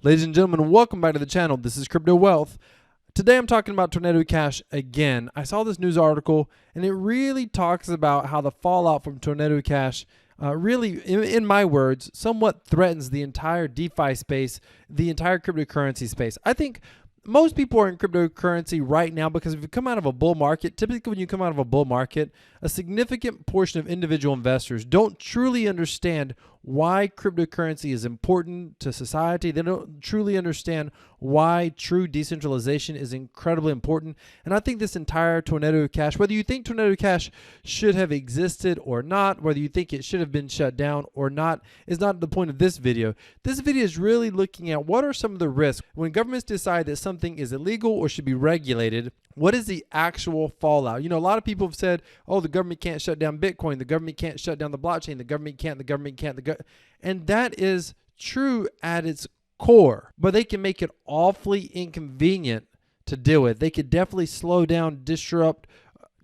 Ladies and gentlemen, welcome back to the channel. This is Crypto Wealth. Today I'm talking about Tornado Cash again. I saw this news article and it really talks about how the fallout from Tornado Cash really, in my words, somewhat threatens the entire DeFi space, the entire cryptocurrency space. I think most people are in cryptocurrency right now because if you come out of a bull market, typically when you come out of a bull market, a significant portion of individual investors don't truly understand why cryptocurrency is important to society. They don't truly understand why true decentralization is incredibly important. And I think this entire Tornado Cash, whether you think Tornado Cash should have existed or not, whether you think it should have been shut down or not, is not the point of this video. This video is really looking at what are some of the risks when governments decide that something is illegal or should be regulated. What is the actual fallout? You know, a lot of people have said, oh, the government can't shut down Bitcoin. The government can't shut down the blockchain. The government can't. And that is true at its core, but they can make it awfully inconvenient to deal with. They could definitely slow down, disrupt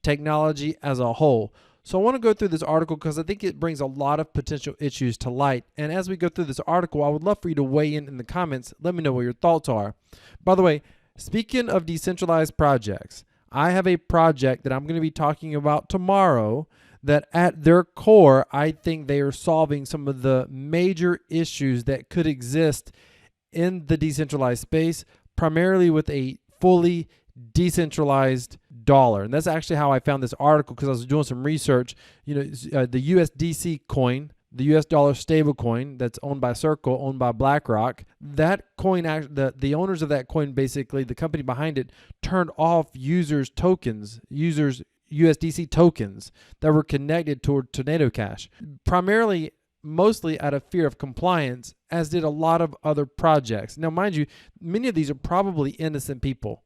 technology as a whole. So I want to go through this article because I think it brings a lot of potential issues to light. And as we go through this article, I would love for you to weigh in the comments. Let me know what your thoughts are. By the way, speaking of decentralized projects, I have a project that I'm going to be talking about tomorrow that at their core, I think they are solving some of the major issues that could exist in the decentralized space, primarily with a fully decentralized dollar. And that's actually how I found this article because I was doing some research. You know, the USDC coin, the US dollar stable coin that's owned by Circle, owned by BlackRock, that coin, the owners of that coin, basically the company behind it, turned off users' tokens, USDC tokens that were connected toward Tornado Cash, primarily, mostly out of fear of compliance, as did a lot of other projects. Now, mind you, many of these are probably innocent people.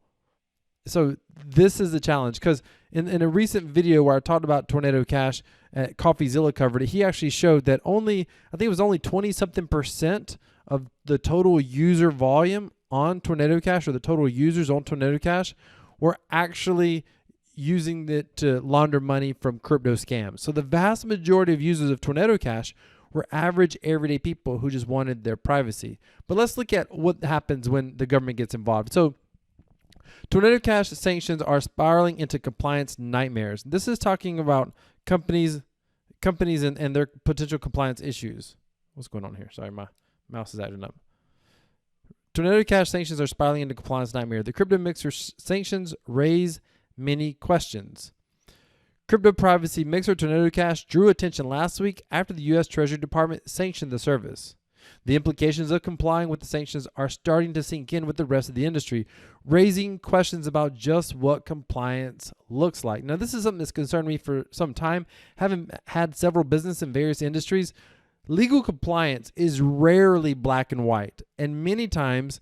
So this is the challenge because in a recent video where I talked about Tornado Cash, CoffeeZilla covered it, he actually showed that I think it was only 20-something% of the total user volume on Tornado Cash, or the total users on Tornado Cash, were actually using it to launder money from crypto scams. So the vast majority of users of Tornado Cash were average everyday people who just wanted their privacy. But let's look at what happens when the government gets involved. So Tornado Cash sanctions are spiraling into compliance nightmares. This is talking about companies and their potential compliance issues. What's going on here? Sorry, my mouse is acting up. Tornado Cash sanctions are spiraling into compliance nightmare. The crypto mixer sanctions raise many questions. Crypto privacy mixer Tornado Cash drew attention last week after the U.S. Treasury Department sanctioned the service. The implications of complying with the sanctions are starting to sink in with the rest of the industry, raising questions about just what compliance looks like. Now, this is something that's concerned me for some time. Having had several businesses in various industries, legal compliance is rarely black and white, and many times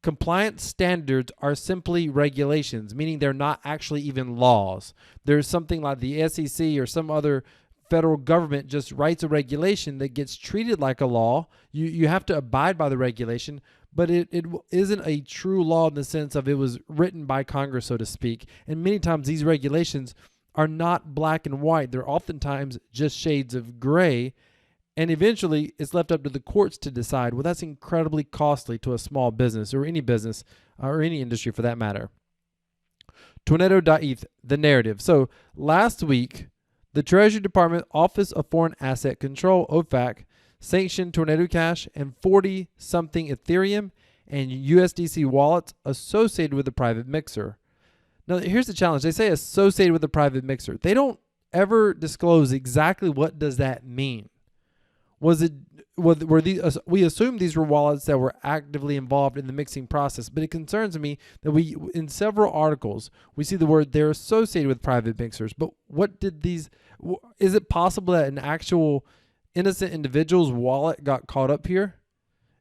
compliance standards are simply regulations, meaning they're not actually even laws. There's something like the SEC or some other federal government just writes a regulation that gets treated like a law. You have to abide by the regulation, but it isn't a true law in the sense of it was written by Congress, so to speak. And many times these regulations are not black and white. They're oftentimes just shades of gray. And eventually, it's left up to the courts to decide. Well, that's incredibly costly to a small business or any business or any industry for that matter. Tornado.eth, the narrative. So last week, the Treasury Department Office of Foreign Asset Control, OFAC, sanctioned Tornado Cash and 40-something Ethereum and USDC wallets associated with the private mixer. Now, here's the challenge. They say associated with the private mixer. They don't ever disclose exactly what does that mean. Were these? We assume these were wallets that were actively involved in the mixing process, but it concerns me that in several articles, we see the word they're associated with private mixers. But what did these? Is it possible that an actual innocent individual's wallet got caught up here?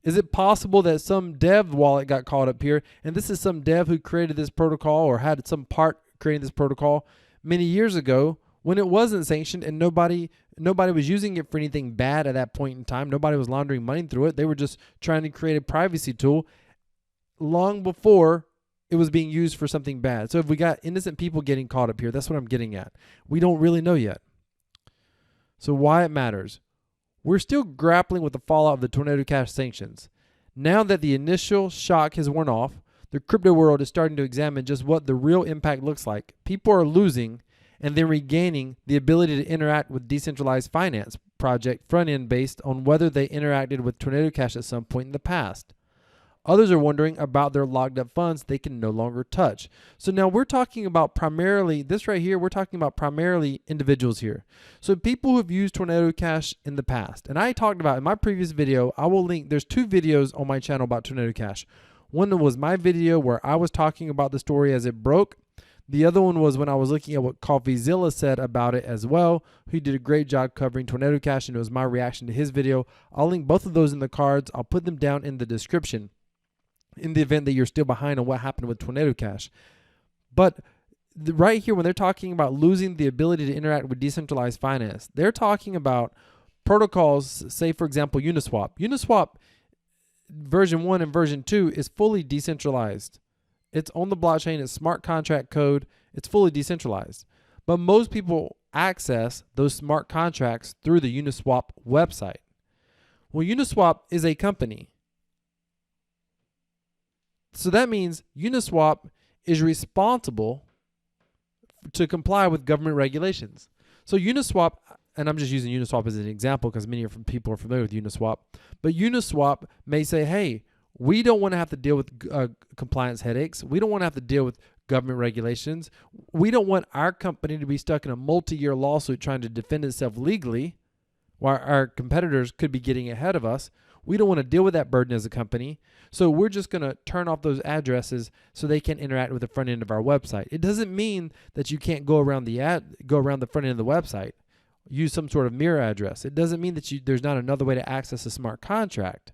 Is it possible that some dev wallet got caught up here, and this is some dev who created this protocol or had some part creating this protocol many years ago, when it wasn't sanctioned and nobody was using it for anything bad at that point in time? Nobody was laundering money through it. They were just trying to create a privacy tool long before it was being used for something bad. So if we got innocent people getting caught up here, that's what I'm getting at. We don't really know yet. So why it matters. We're still grappling with the fallout of the Tornado Cash sanctions. Now that the initial shock has worn off, the crypto world is starting to examine just what the real impact looks like. People are losing and then regaining the ability to interact with decentralized finance project front end based on whether they interacted with Tornado Cash at some point in the past. Others are wondering about their locked up funds they can no longer touch. So now we're talking about primarily, this right here, we're talking about primarily individuals here. So people who have used Tornado Cash in the past. And I talked about in my previous video, I will link, there's 2 videos on my channel about Tornado Cash. One was my video where I was talking about the story as it broke. The other one was when I was looking at what CoffeeZilla said about it as well. He did a great job covering Tornado Cash, and it was my reaction to his video. I'll link both of those in the cards. I'll put them down in the description in the event that you're still behind on what happened with Tornado Cash. But right here, when they're talking about losing the ability to interact with decentralized finance, they're talking about protocols, say, for example, Uniswap. Uniswap version 1 and version 2 is fully decentralized. It's on the blockchain. It's smart contract code. It's fully decentralized. But most people access those smart contracts through the Uniswap website. Well, Uniswap is a company. So that means Uniswap is responsible to comply with government regulations. So Uniswap, and I'm just using Uniswap as an example because many people are familiar with Uniswap, but Uniswap may say, hey, we don't want to have to deal with compliance headaches. We don't want to have to deal with government regulations. We don't want our company to be stuck in a multi-year lawsuit trying to defend itself legally while our competitors could be getting ahead of us. We don't want to deal with that burden as a company. So we're just going to turn off those addresses so they can interact with the front end of our website. It doesn't mean that you can't go around the front end of the website, use some sort of mirror address. It doesn't mean that there's not another way to access a smart contract.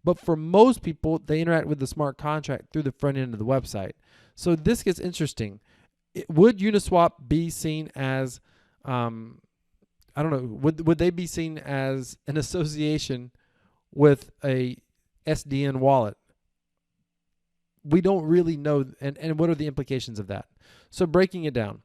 But for most people, they interact with the smart contract through the front end of the website. So this gets interesting. Would Uniswap be seen as, I don't know, would they be seen as an association with a SDN wallet? We don't really know, and what are the implications of that? So breaking it down,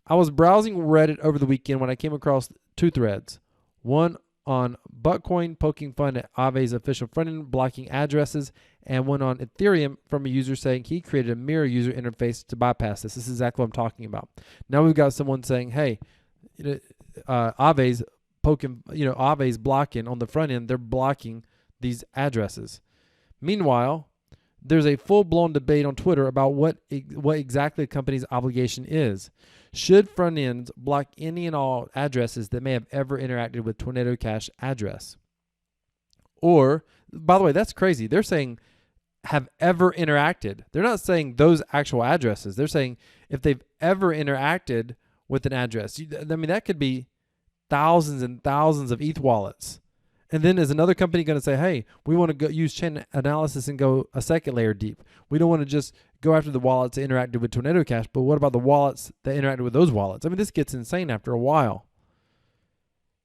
I was browsing Reddit over the weekend when I came across 2 threads. One on Buttcoin poking fun at Aave's official front-end blocking addresses, and one on Ethereum from a user saying he created a mirror user interface to bypass this. This is exactly what I'm talking about. Now we've got someone saying, hey, Aave's poking, Aave's blocking on the front end. They're blocking these addresses. Meanwhile, there's a full-blown debate on Twitter about what exactly a company's obligation is. Should front ends block any and all addresses that may have ever interacted with Tornado Cash address? Or, by the way, that's crazy. They're saying have ever interacted. They're not saying those actual addresses. They're saying if they've ever interacted with an address. I mean, that could be thousands and thousands of ETH wallets. And then is another company going to say, hey, we want to go use chain analysis and go a second layer deep. We don't want to just go after the wallets that interacted with Tornado Cash, but what about the wallets that interacted with those wallets? I mean, this gets insane after a while.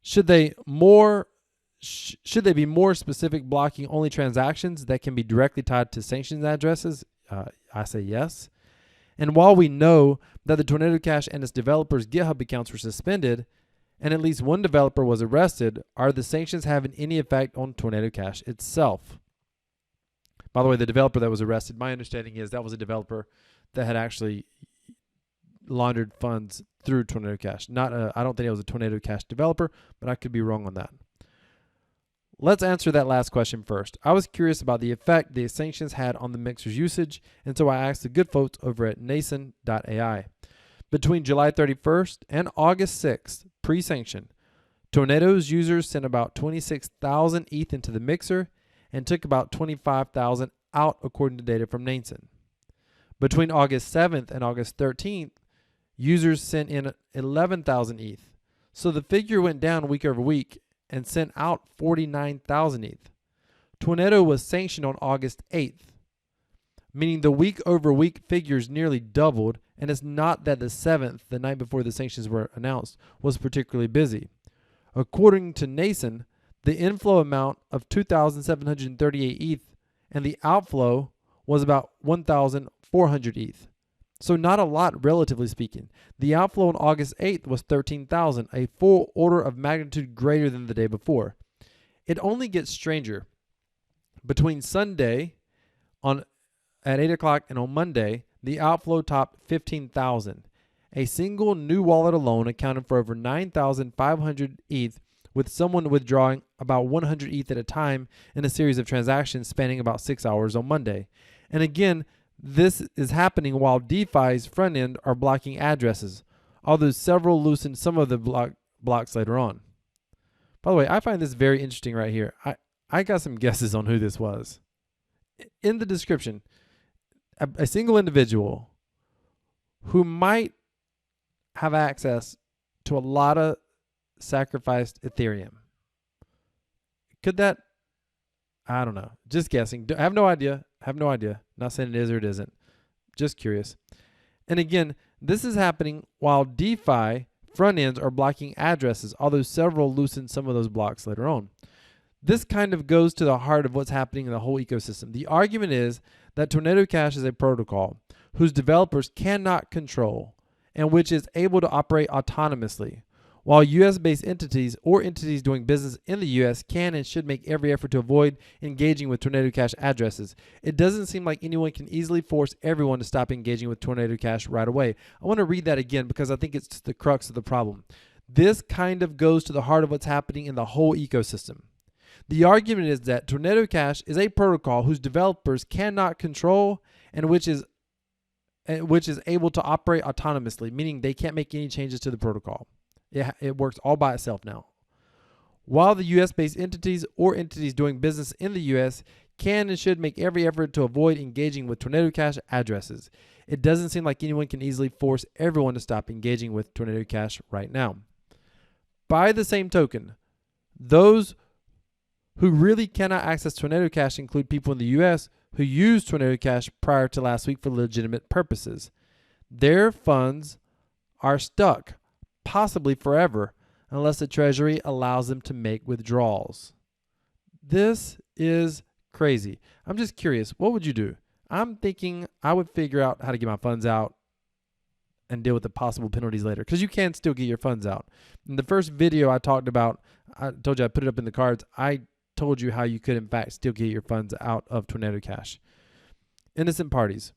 Should they be more specific, blocking only transactions that can be directly tied to sanctions addresses? I say yes. And while we know that the Tornado Cash and its developers' GitHub accounts were suspended, and at least one developer was arrested, are the sanctions having any effect on Tornado Cash itself? By the way, the developer that was arrested, my understanding is that was a developer that had actually laundered funds through Tornado Cash. I don't think it was a Tornado Cash developer, but I could be wrong on that. Let's answer that last question first. I was curious about the effect the sanctions had on the mixer's usage, and so I asked the good folks over at Nason.ai. Between July 31st and August 6th, pre-sanction, Tornado's users sent about 26,000 ETH into the mixer and took about 25,000 out, according to data from Nason. Between August 7th and August 13th, users sent in 11,000 ETH. So the figure went down week over week and sent out 49,000 ETH. Tornado was sanctioned on August 8th, meaning the week over week figures nearly doubled, and it's not that the 7th, the night before the sanctions were announced, was particularly busy. According to Nason, the inflow amount of 2,738 ETH and the outflow was about 1,400 ETH. So not a lot, relatively speaking. The outflow on August 8th was 13,000, a full order of magnitude greater than the day before. It only gets stranger. Between Sunday on at 8 o'clock and on Monday, the outflow topped 15,000. A single new wallet alone accounted for over 9,500 ETH, with someone withdrawing about 100 ETH at a time in a series of transactions spanning about 6 hours on Monday. And again, this is happening while DeFi's front end are blocking addresses, although several loosened some of the blocks later on. By the way, I find this very interesting right here. I got some guesses on who this was. In the description, a single individual who might have access to a lot of sacrificed Ethereum. Could that? I don't know. Just guessing. I have no idea. Not saying it is or it isn't. Just curious. And again, this is happening while DeFi front ends are blocking addresses, although several loosened some of those blocks later on. This kind of goes to the heart of what's happening in the whole ecosystem. The argument is that Tornado Cash is a protocol whose developers cannot control and which is able to operate autonomously, while U.S.-based entities or entities doing business in the U.S. can and should make every effort to avoid engaging with Tornado Cash addresses. It doesn't seem like anyone can easily force everyone to stop engaging with Tornado Cash right away. I want to read that again because I think it's the crux of the problem. This kind of goes to the heart of what's happening in the whole ecosystem. The argument is that Tornado Cash is a protocol whose developers cannot control and which is able to operate autonomously, meaning they can't make any changes to the protocol. It works all by itself now. While the U.S.-based entities or entities doing business in the U.S. can and should make every effort to avoid engaging with Tornado Cash addresses, it doesn't seem like anyone can easily force everyone to stop engaging with Tornado Cash right now. By the same token, those who really cannot access Tornado Cash include people in the U.S. who used Tornado Cash prior to last week for legitimate purposes. Their funds are stuck, possibly forever, unless the Treasury allows them to make withdrawals. This is crazy. I'm just curious, what would you do? I'm thinking I would figure out how to get my funds out and deal with the possible penalties later, because you can still get your funds out. In the first video I talked about, I told you I put it up in the cards, I told you how you could in fact still get your funds out of Tornado Cash. Innocent parties.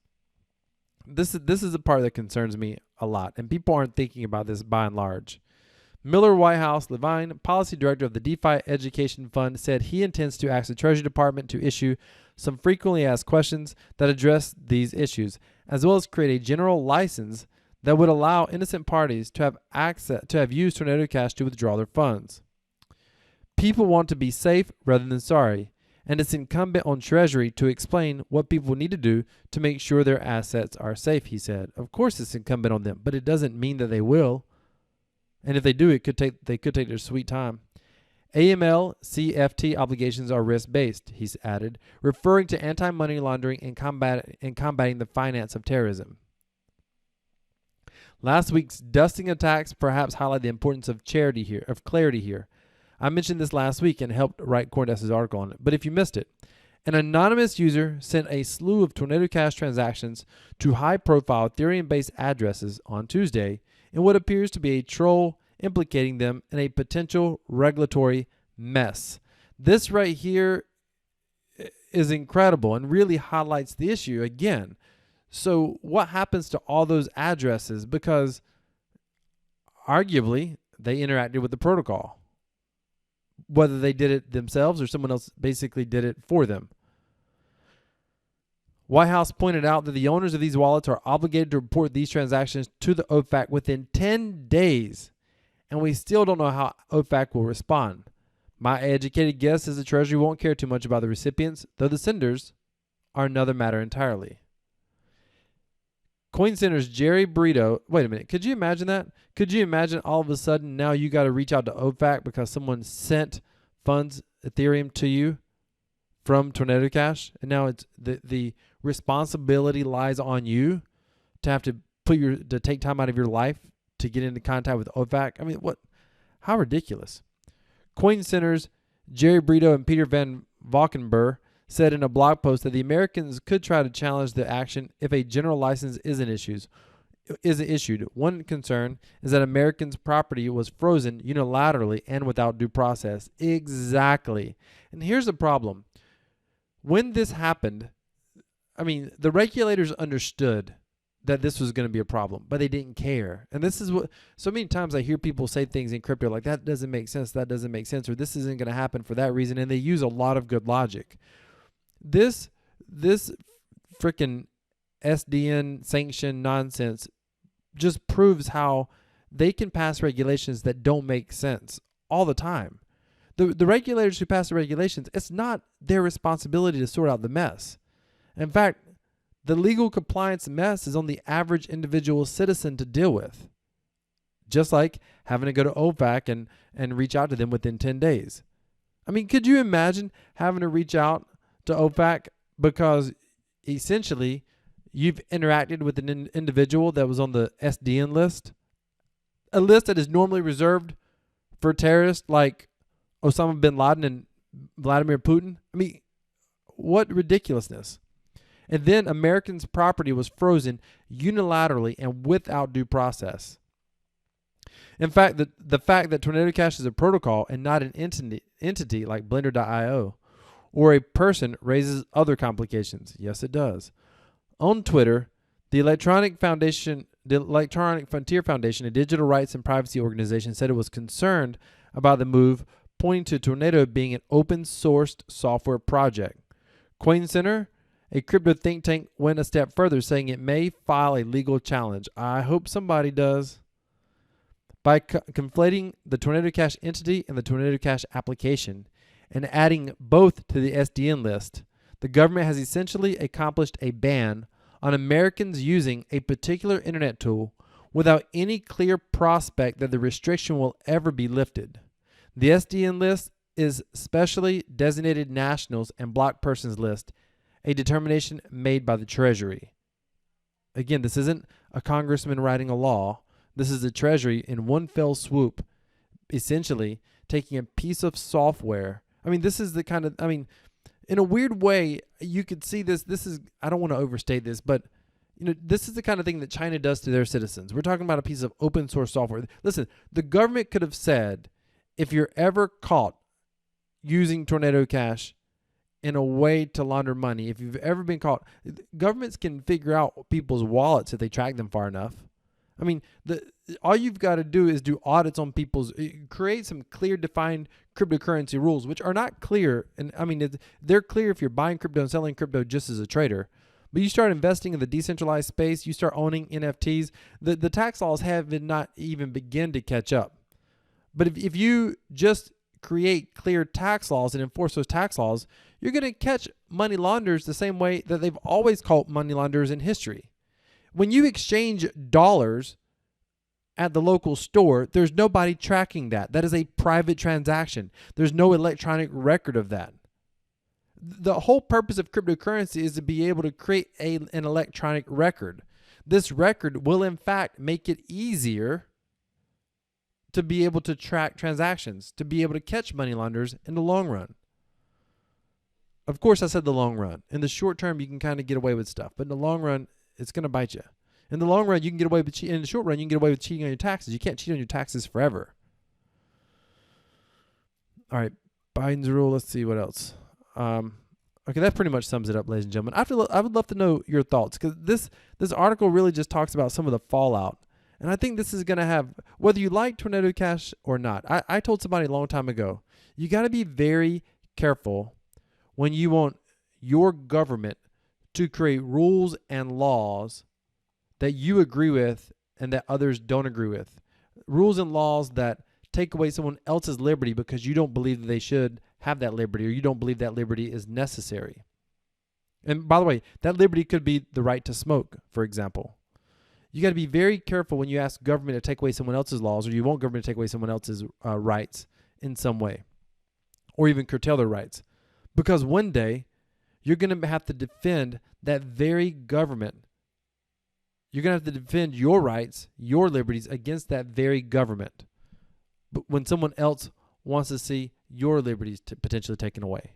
This is the part that concerns me a lot, and people aren't thinking about this by and large. Miller Whitehouse Levine, policy director of the DeFi Education Fund, said he intends to ask the Treasury Department to issue some frequently asked questions that address these issues, as well as create a general license that would allow innocent parties to have used Tornado Cash to withdraw their funds. People want to be safe rather than sorry, and it's incumbent on Treasury to explain what people need to do to make sure their assets are safe, he said. Of course it's incumbent on them, but it doesn't mean that they will. And if they do, they could take their sweet time. AML CFT obligations are risk-based, he's added, referring to anti-money laundering and combating the finance of terrorism. Last week's dusting attacks perhaps highlight the importance of clarity here. I mentioned this last week and helped write CoinDesk's article on it, but if you missed it, an anonymous user sent a slew of Tornado Cash transactions to high-profile Ethereum-based addresses on Tuesday in what appears to be a troll implicating them in a potential regulatory mess. This right here is incredible and really highlights the issue again. So what happens to all those addresses? Because arguably they interacted with the protocol, whether they did it themselves or someone else basically did it for them. Whitehouse pointed out that the owners of these wallets are obligated to report these transactions to the OFAC within 10 days, and we still don't know how OFAC will respond. My educated guess is the Treasury won't care too much about the recipients, though the senders are another matter entirely. CoinCenter's Jerry Brito, wait a minute, could you imagine that? Could you imagine all of a sudden now you got to reach out to OFAC because someone sent funds, Ethereum, to you from Tornado Cash, and now it's the responsibility lies on you to have to to take time out of your life to get into contact with OFAC? I mean, how ridiculous. CoinCenter's Jerry Brito and Peter Van Valkenburg said in a blog post that the Americans could try to challenge the action if a general license isn't issued. One concern is that Americans' property was frozen unilaterally and without due process. Exactly. And here's the problem. when this happened, I mean, the regulators understood that this was going to be a problem, but they didn't care. And this is what, so many times I hear people say things in crypto like, that doesn't make sense, that doesn't make sense, or this isn't going to happen for that reason. And they use a lot of good logic. This freaking SDN sanction nonsense just proves how they can pass regulations that don't make sense all the time. The regulators who pass the regulations, it's not their responsibility to sort out the mess. In fact, the legal compliance mess is on the average individual citizen to deal with. Just like having to go to OFAC and reach out to them within 10 days. I mean, could you imagine having to reach out to OFAC because essentially you've interacted with an individual that was on the SDN list? A list that is normally reserved for terrorists like Osama bin Laden and Vladimir Putin? I mean, what ridiculousness. And then Americans' property was frozen unilaterally and without due process. In fact, the fact that Tornado Cash is a protocol and not an entity like Blender.io or a person raises other complications. Yes, it does. On Twitter, the Electronic Frontier Foundation, a digital rights and privacy organization, said it was concerned about the move, pointing to Tornado being an open-sourced software project. Coin Center, a crypto think tank, went a step further, saying it may file a legal challenge. I hope somebody does. By conflating the Tornado Cash entity and the Tornado Cash application and adding both to the SDN list, the government has essentially accomplished a ban on Americans using a particular internet tool without any clear prospect that the restriction will ever be lifted. The SDN list is specially designated nationals and blocked persons list, a determination made by the Treasury. Again, this isn't a congressman writing a law. This is the Treasury in one fell swoop, essentially taking a piece of software. I mean, this is the kind of, I mean, in a weird way, you could see this. This is, I don't want to overstate this, but this is the kind of thing that China does to their citizens. We're talking about a piece of open source software. Listen, the government could have said, if you're ever caught using Tornado Cash in a way to launder money, if you've ever been caught, governments can figure out people's wallets if they track them far enough. I mean, all you've got to do is do audits on create some clear defined cryptocurrency rules, which are not clear. And I mean, they're clear if you're buying crypto and selling crypto just as a trader. But you start investing in the decentralized space, you start owning NFTs, the tax laws have not even begun to catch up. But if you just create clear tax laws and enforce those tax laws, you're going to catch money launderers the same way that they've always caught money launderers in history. When you exchange dollars at the local store, there's nobody tracking that. That is a private transaction. There's no electronic record of that. The whole purpose of cryptocurrency is to be able to create an electronic record. This record will, in fact, make it easier to be able to track transactions, to be able to catch money launderers in the long run. Of course, I said the long run. In the short term, you can kind of get away with stuff, but in the long run, it's going to bite you. In the long run, you can get away with cheating. In the short run, you can get away with cheating on your taxes. You can't cheat on your taxes forever. All right, Biden's rule. Let's see what else. Okay, that pretty much sums it up, ladies and gentlemen. I would love to know your thoughts, because this article really just talks about some of the fallout. And I think this is going to have, whether you like Tornado Cash or not, I told somebody a long time ago, you got to be very careful when you want your government to create rules and laws that you agree with and that others don't agree with. Rules and laws that take away someone else's liberty because you don't believe that they should have that liberty, or you don't believe that liberty is necessary. And by the way, that liberty could be the right to smoke, for example. You got to be very careful when you ask government to take away someone else's laws, or you want government to take away someone else's rights in some way, or even curtail their rights. Because one day, you're going to have to defend that very government. You're going to have to defend your rights, your liberties against that very government. But when someone else wants to see your liberties potentially taken away.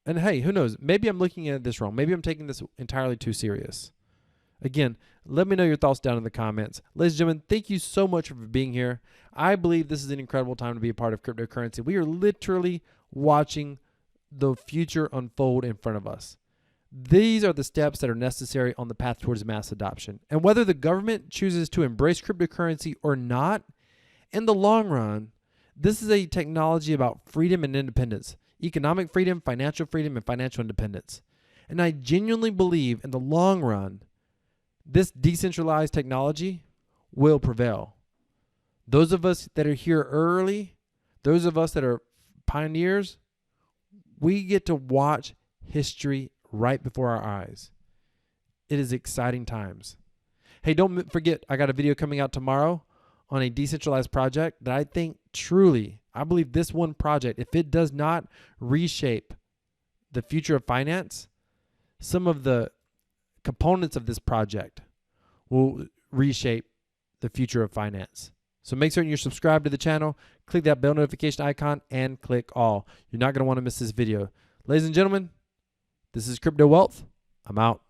And hey, who knows? Maybe I'm looking at this wrong. Maybe I'm taking this entirely too serious. Again, let me know your thoughts down in the comments. Ladies and gentlemen, thank you so much for being here. I believe this is an incredible time to be a part of cryptocurrency. We are literally watching the future unfold in front of us. These are the steps that are necessary on the path towards mass adoption. And whether the government chooses to embrace cryptocurrency or not, in the long run, this is a technology about freedom and independence, economic freedom, financial independence. And I genuinely believe in the long run, this decentralized technology will prevail. Those of us that are here early, those of us that are pioneers, we get to watch history right before our eyes. It is exciting times. Hey, don't forget, I got a video coming out tomorrow on a decentralized project that I think truly, I believe this one project, if it does not reshape the future of finance, some of the components of this project will reshape the future of finance. So make certain you're subscribed to the channel, click that bell notification icon, and click all. You're not going to want to miss this video. Ladies and gentlemen, this is Crypto Wealth. I'm out.